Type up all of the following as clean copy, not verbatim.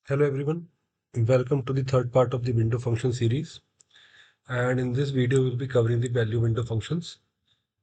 Hello everyone, welcome to the third part of the window function series. And in this video, we'll be covering the value window functions.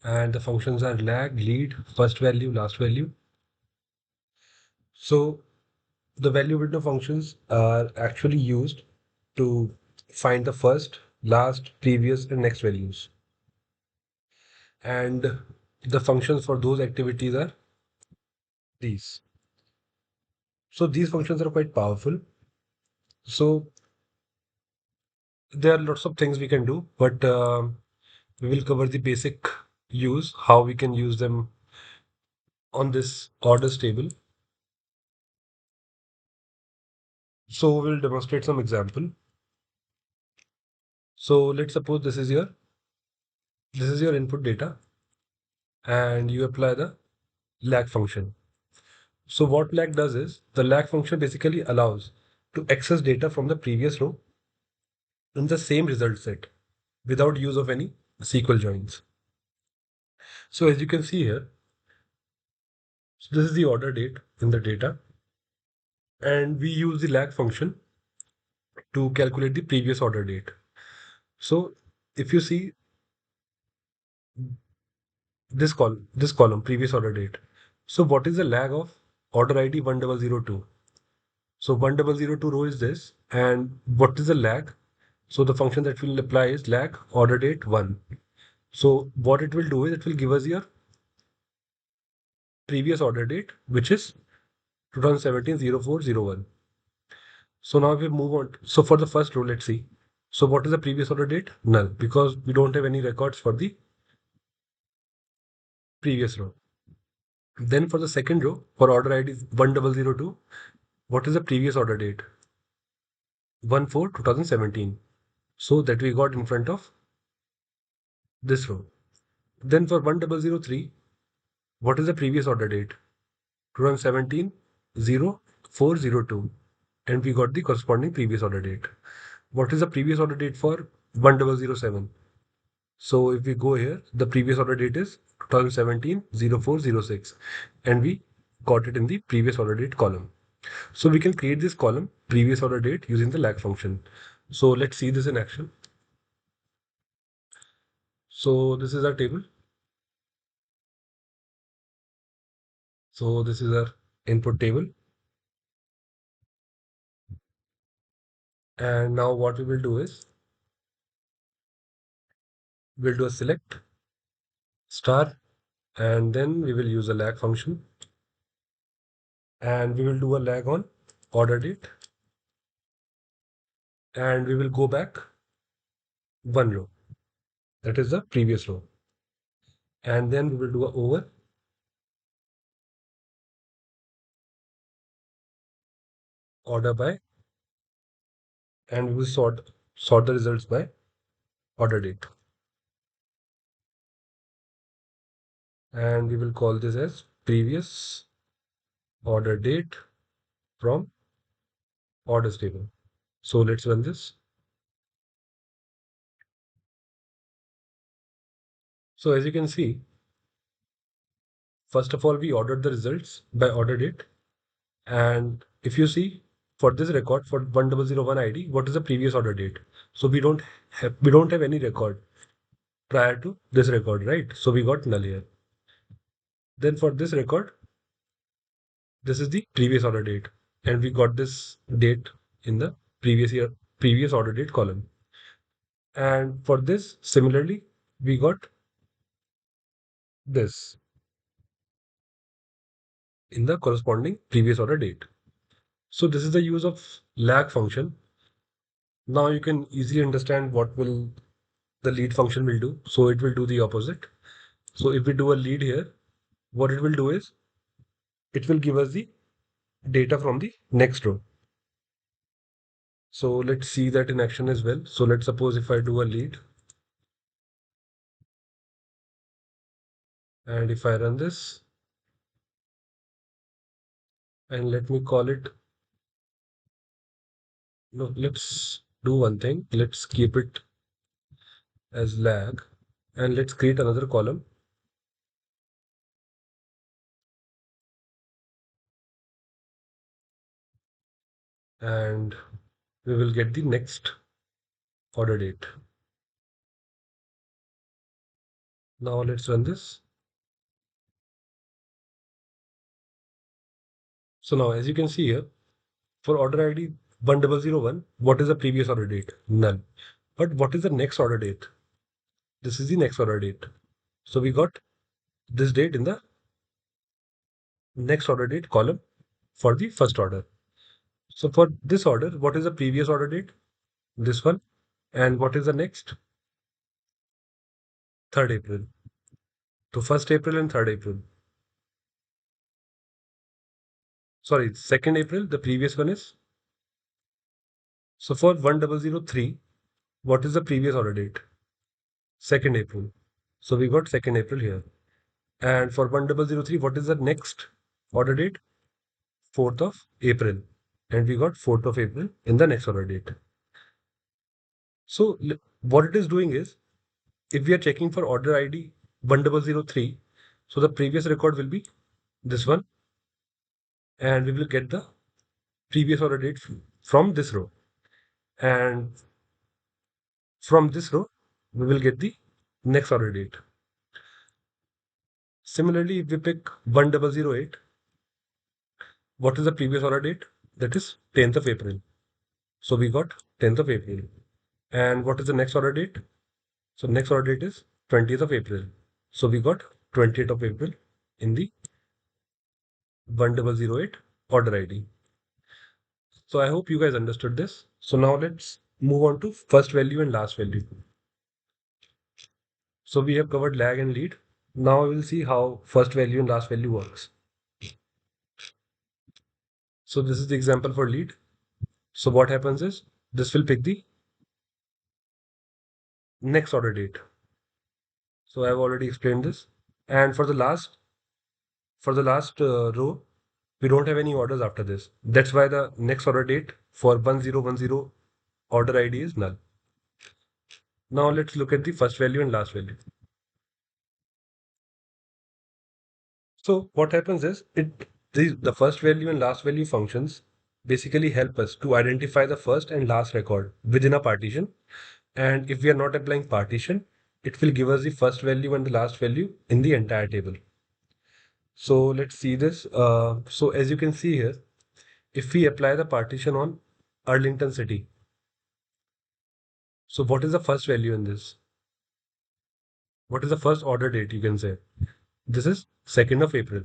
And the functions are lag, lead, first value, last value. So the value window functions are actually used to find the first, last, previous, and next values. And the functions for those activities are these. So these functions are quite powerful. So there are lots of things we can do, but we will cover the basic use, how we can use them on this orders table. So we'll demonstrate some example. So let's suppose this is your input data and you apply the lag function. So what lag does is the lag function basically allows to access data from the previous row in the same result set without use of any SQL joins. So as you can see here, so this is the order date in the data and we use the lag function to calculate the previous order date. So if you see this column, previous order date. So what is the lag of order ID 1002? So 1002 row is this, and what is the lag? So the function that will apply is lag order date 1. So what it will do is it will give us your previous order date, which is 2017-0401. So now we move on. So for the first row, let's see. So what is the previous order date? Null, because we don't have any records for the previous row. Then for the second row, for order ID 1002, what is the previous order date? 1/4/2017. So that we got in front of this row. Then for 1003, what is the previous order date? 2017-0402. And we got the corresponding previous order date. What is the previous order date for 1007? So if we go here, the previous order date is 2017-0406. And we got it in the previous order date column. So we can create this column, previous order date, using the lag function. So let's see this in action. So this is our table. So this is our input table. And now what we will do is we'll do a select star and then we will use a lag function and we will do a lag on order date and we will go back one row. That is the previous row. And then we will do a over order by and we will sort the results by order date. And we will call this as previous order date from orders table. So let's run this. So as you can see, first of all, we ordered the results by order date. And if you see for this record for 1001 ID, what is the previous order date? So we don't have any record prior to this record, right? So we got null here. Then for this record, this is the previous order date, and we got this date in the previous order date column. And for this, similarly, we got this in the corresponding previous order date. So this is the use of lag function. Now you can easily understand what will the lead function will do. So it will do the opposite. So if we do a lead here, what it will do is it will give us the data from the next row. So let's see that in action as well. So let's suppose if I do a lead and if I run this and let me call it, no, let's do one thing. Let's keep it as lag and let's create another column. and we will get the next order date. Now let's run this. So now as you can see here, for order ID 1001, what is the previous order date? None. But what is the next order date? This is the next order date. So we got this date in the next order date column for the first order. So for this order, what is the previous order date? This one. And what is the next? 3rd April. So 1st April and 3rd April. Sorry, 2nd April, the previous one is. So for 1003, what is the previous order date? 2nd April. So we got 2nd April here. And for 1003, what is the next order date? 4th of April. And we got 4th of April in the next order date. So what it is doing is, if we are checking for order ID 1003, so the previous record will be this one, and we will get the previous order date from this row. And from this row, we will get the next order date. Similarly, if we pick 1008, what is the previous order date? That is 10th of April. So we got 10th of April. And what is the next order date? So next order date is 20th of April. So we got 20th of April in the 1008 order ID. So I hope you guys understood this. So now let's move on to first value and last value. So we have covered lag and lead. Now we will see how first value and last value works. So this is the example for lead. So what happens is, this will pick the next order date. So I've already explained this. And for the last row, we don't have any orders after this. That's why the next order date for 1010 order ID is null. Now let's look at the first value and last value. So what happens is, the first value and last value functions basically help us to identify the first and last record within a partition. And if we are not applying partition, it will give us the first value and the last value in the entire table. So let's see this. So as you can see here, if we apply the partition on Arlington city, so what is the first value in this? What is the first order date, you can say? This is 2nd of April.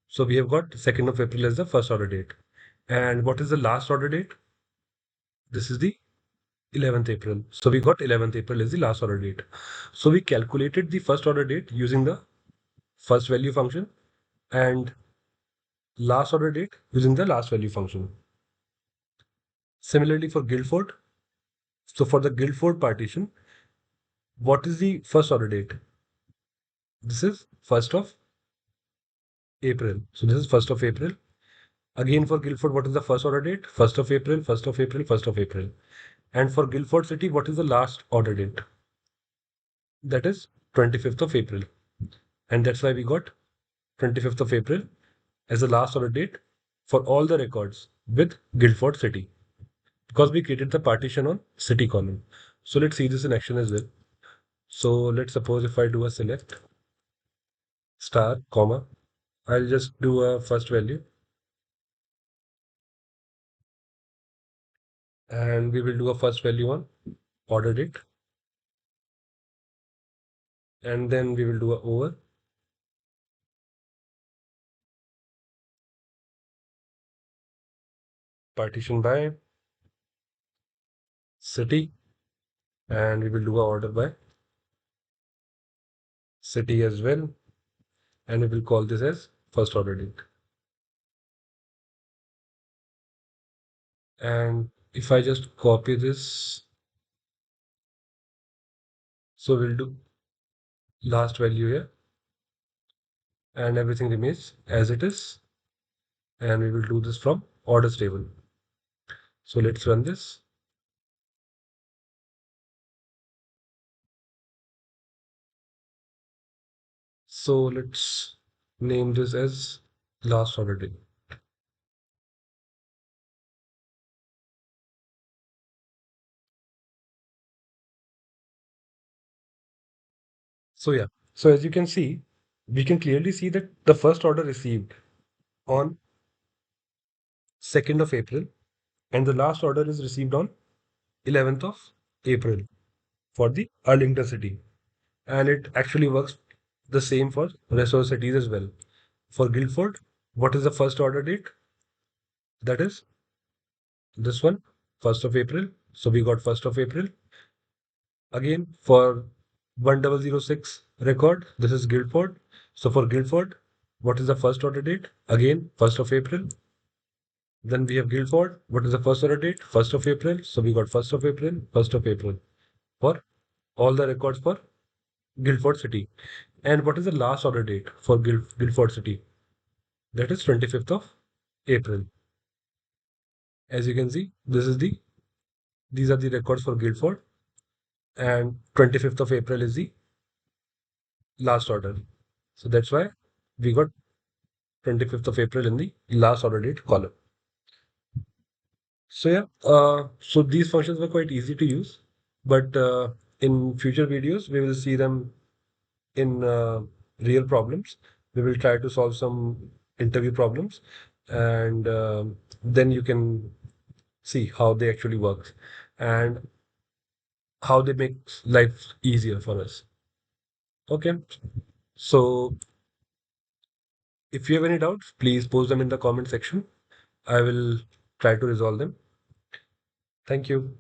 So we have got 2nd of April as the first order date. And what is the last order date? This is the 11th April. So we got 11th April as the last order date. So we calculated the first order date using the first value function and last order date using the last value function. Similarly for GuildFord, so for the GuildFord partition, what is the first order date? This is 1st of April. So this is 1st of April. Again for GuildFord, what is the first order date? 1st of April, 1st of April, 1st of April. And for GuildFord city, what is the last order date? That is 25th of April. And that's why we got 25th of April as the last order date for all the records with GuildFord city, because we created the partition on city column. So let's see this in action as well. So let's suppose if I do a select star, comma, I'll just do a first value and we will do a first value on order date. And then we will do a over partition by city, and we will do a order by city as well. And we will call this as first order date. And if I just copy this, so we'll do last value here and everything remains as it is. And we will do this from orders table. So let's run this. So let's name this as last order date. So yeah, so as you can see, we can clearly see that the first order received on 2nd of April and the last order is received on 11th of April for the Arlington city. And it actually works the same for rest of the cities as well. For Guildford, what is the first order date? That is this one, 1st of April. So we got 1st of April. Again, for 1006 record, this is Guildford. So for Guildford, what is the first order date? Again, 1st of April. Then we have Guildford. What is the first order date? 1st of April. So we got 1st of April, 1st of April for all the records for Guildford city. And what is the last order date for Guildford city? That is 25th of April. As you can see, these are the records for Guildford, and 25th of April is the last order. So that's why we got 25th of April in the last order date column. So yeah, so these functions were quite easy to use, but in future videos we will see them in real problems. We will try to solve some interview problems, and then you can see how they actually work and how they make life easier for us. Okay, so if you have any doubts, please post them in the comment section. I will try to resolve them. Thank you.